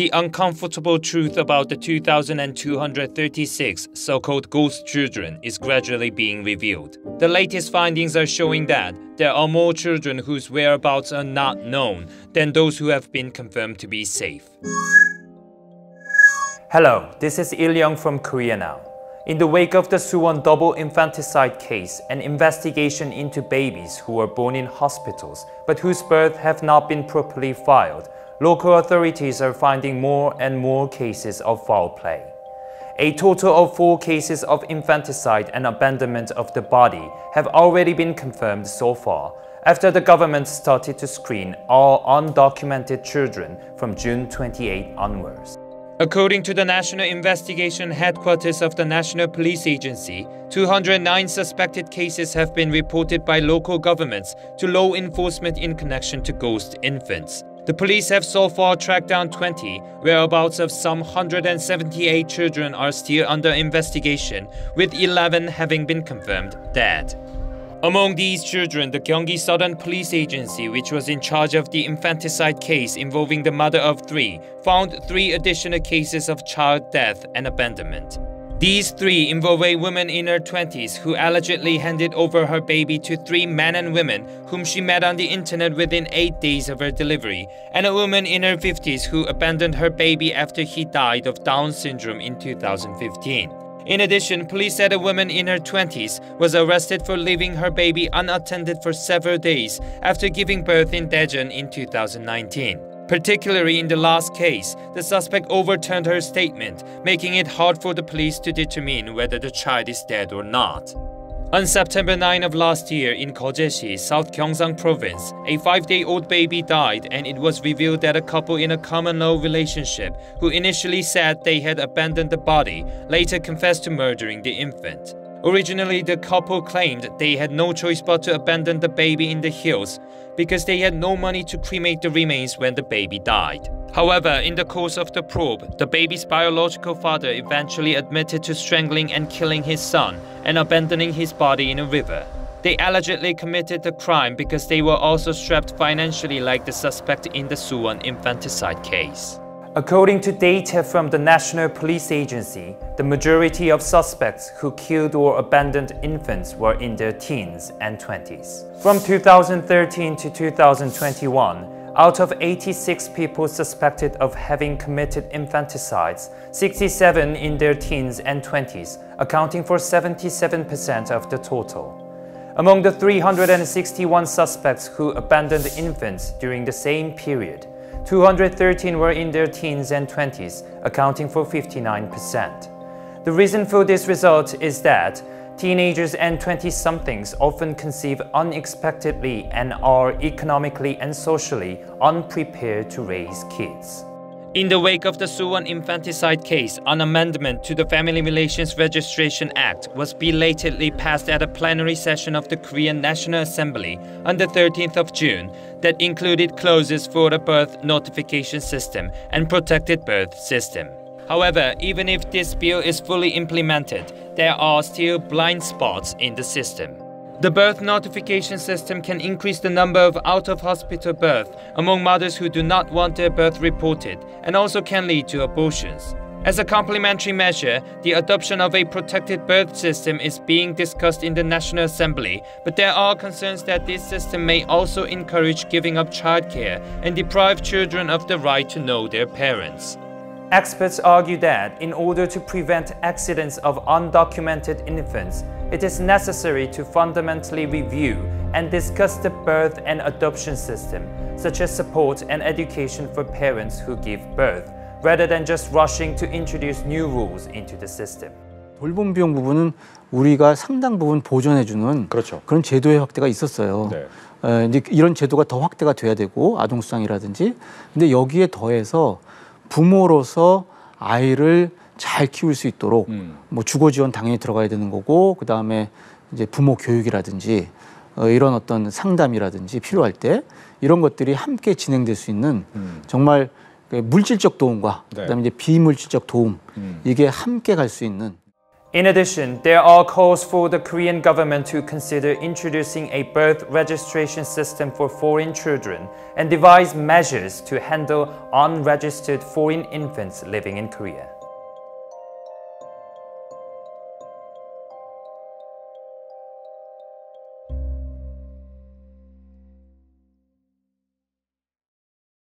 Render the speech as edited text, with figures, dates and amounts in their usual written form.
the uncomfortable truth about the 2,236 so-called ghost children is gradually being revealed. The latest findings are showing that there are more children whose whereabouts are not known than those who have been confirmed to be safe. Hello, this is Il Young from Korea Now. In the wake of the Suwon double infanticide case, an investigation into babies who were born in hospitals but whose birth have not been properly filed, local authorities are finding more and more cases of foul play. A total of 4 cases of infanticide and abandonment of the body have already been confirmed so far, after the government started to screen all undocumented children from June 28 onwards. According to the National Investigation Headquarters of the National Police Agency, 209 suspected cases have been reported by local governments to law enforcement in connection to ghost infants. The police have so far tracked down 20, whereabouts of some 178 children are still under investigation, with 11 having been confirmed dead. Among these children, the Gyeonggi Southern Police Agency, which was in charge of the infanticide case involving the mother of 3, found 3 additional cases of child death and abandonment. These 3 involve a woman in her 20s who allegedly handed over her baby to 3 men and women whom she met on the internet within 8 days of her delivery, and a woman in her 50s who abandoned her baby after he died of Down syndrome in 2015. In addition, police said a woman in her 20s was arrested for leaving her baby unattended for several days after giving birth in Daejeon in 2019. Particularly in the last case, the suspect overturned her statement, making it hard for the police to determine whether the child is dead or not. On September 9 of last year in Goje시, South Gyeongsang Province, a 5-day-old baby died, and it was revealed that a couple in a common-law relationship who initially said they had abandoned the body later confessed to murdering the infant. Originally, the couple claimed they had no choice but to abandon the baby in the hills because they had no money to cremate the remains when the baby died. However, in the course of the probe, the baby's biological father eventually admitted to strangling and killing his son and abandoning his body in a river. They allegedly committed the crime because they were also strapped financially like the suspect in the Suwon infanticide case. According to data from the National Police Agency, the majority of suspects who killed or abandoned infants were in their teens and 20s. From 2013 to 2021, out of 86 people suspected of having committed infanticides, 67 in their teens and 20s, accounting for 77% of the total. Among the 361 suspects who abandoned infants during the same period, 213 were in their teens and 20s, accounting for 59%. The reason for this result is that teenagers and 20-somethings often conceive unexpectedly and are economically and socially unprepared to raise kids. In the wake of the Suwon infanticide case, an amendment to the Family Relations Registration Act was belatedly passed at a plenary session of the Korean National Assembly on the 13th of June that included clauses for a birth notification system and protected birth system. However, even if this bill is fully implemented, there are still blind spots in the system. The birth notification system can increase the number of out-of-hospital births among mothers who do not want their birth reported, and also can lead to abortions. As a complementary measure, the adoption of a protected birth system is being discussed in the National Assembly, but there are concerns that this system may also encourage giving up childcare and deprive children of the right to know their parents. Experts argue that in order to prevent accidents of undocumented infants, it is necessary to fundamentally review and discuss the birth and adoption system, such as support and education for parents who give birth, rather than just rushing to introduce new rules into the system. 돌봄 비용 부분은 우리가 상당 부분 보전해주는 그렇죠. 그런 제도의 확대가 있었어요. 네. 이제 이런 제도가 더 확대가 돼야 되고 아동수당이라든지, 근데 여기에 더해서 부모로서 아이를 잘 키울 수 있도록 뭐 주거 지원 당연히 들어가야 되는 거고, 그 다음에 이제 부모 교육이라든지 이런 어떤 상담이라든지 필요할 때 이런 것들이 함께 진행될 수 있는 정말 물질적 도움과 그다음에 이제 비물질적 도움 이게 함께 갈 수 있는. In addition, there are calls for the Korean government to consider introducing a birth registration system for foreign children and devise measures to handle unregistered foreign infants living in Korea.